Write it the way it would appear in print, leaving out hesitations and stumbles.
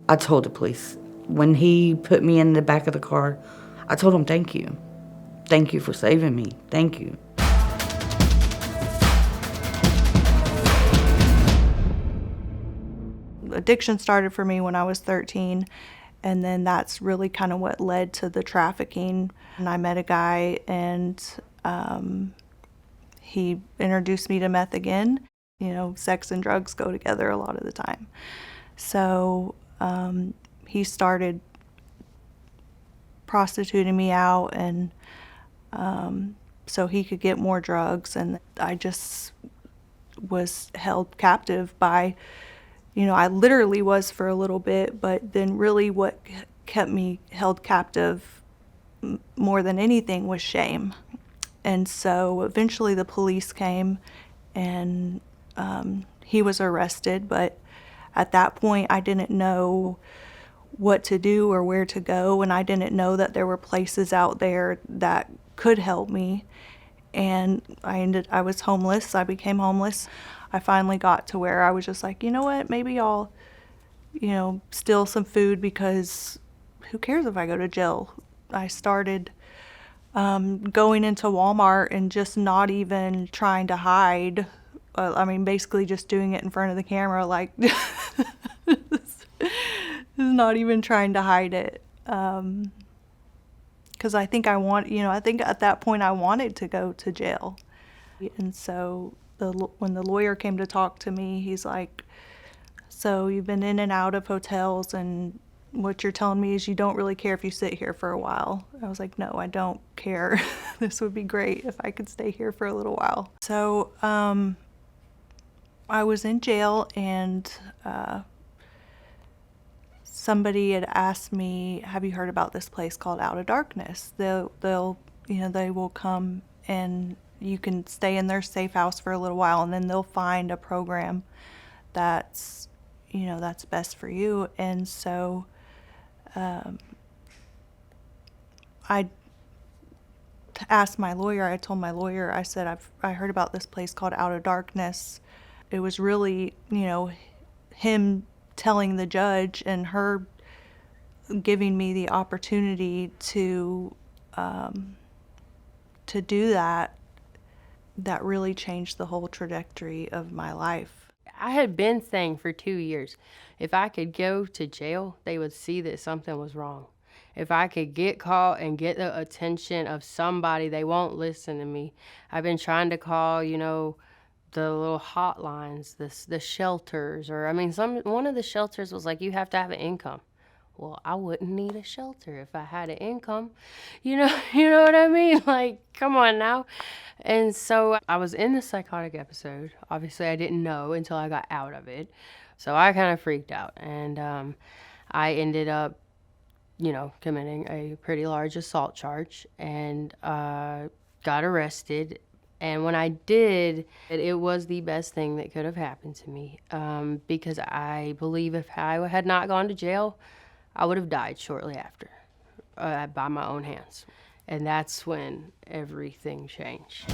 I told the police. When he put me in the back of the car, I told him, thank you. Thank you for saving me. Thank you. Addiction started for me when I was 13, and then that's really kind of what led to the trafficking. And I met a guy, and he introduced me to meth again. You know, sex and drugs go together a lot of the time. So he started prostituting me out, and so he could get more drugs, and I just was held captive by, you know, I literally was for a little bit, but then really what kept me held captive more than anything was shame. And so eventually the police came, and he was arrested, but at that point I didn't know what to do or where to go, and I didn't know that there were places out there that could help me. And I was homeless. I became homeless. I finally got to where I was just like, you know what, maybe I'll, you know, steal some food, because who cares if I go to jail? I started going into Walmart and just not even trying to hide. I mean, basically just doing it in front of the camera, like, not even trying to hide it. Because I think I think at that point I wanted to go to jail. And so when the lawyer came to talk to me, he's like, so you've been in and out of hotels, and what you're telling me is you don't really care if you sit here for a while. I was like, no, I don't care. This would be great if I could stay here for a little while. So I was in jail, and somebody had asked me, have you heard about this place called Out of Darkness? They'll they will come, and you can stay in their safe house for a little while, and then they'll find a program that's, that's best for you. And so I asked my lawyer, I told my lawyer, I said, I heard about this place called Out of Darkness. It was really, him telling the judge and her giving me the opportunity to do that really changed the whole trajectory of my life. I had been saying for 2 years, if I could go to jail, they would see that something was wrong. If I could get caught and get the attention of somebody, they won't listen to me. I've been trying to call, the little hotlines, the shelters, or one of the shelters was like, you have to have an income. Well, I wouldn't need a shelter if I had an income. You know what I mean? Like, come on now. And so I was in the psychotic episode. Obviously, I didn't know until I got out of it. So I kind of freaked out. And I ended up, committing a pretty large assault charge, and got arrested. And when I did, it was the best thing that could have happened to me, because I believe if I had not gone to jail, I would have died shortly after, by my own hands. And that's when everything changed.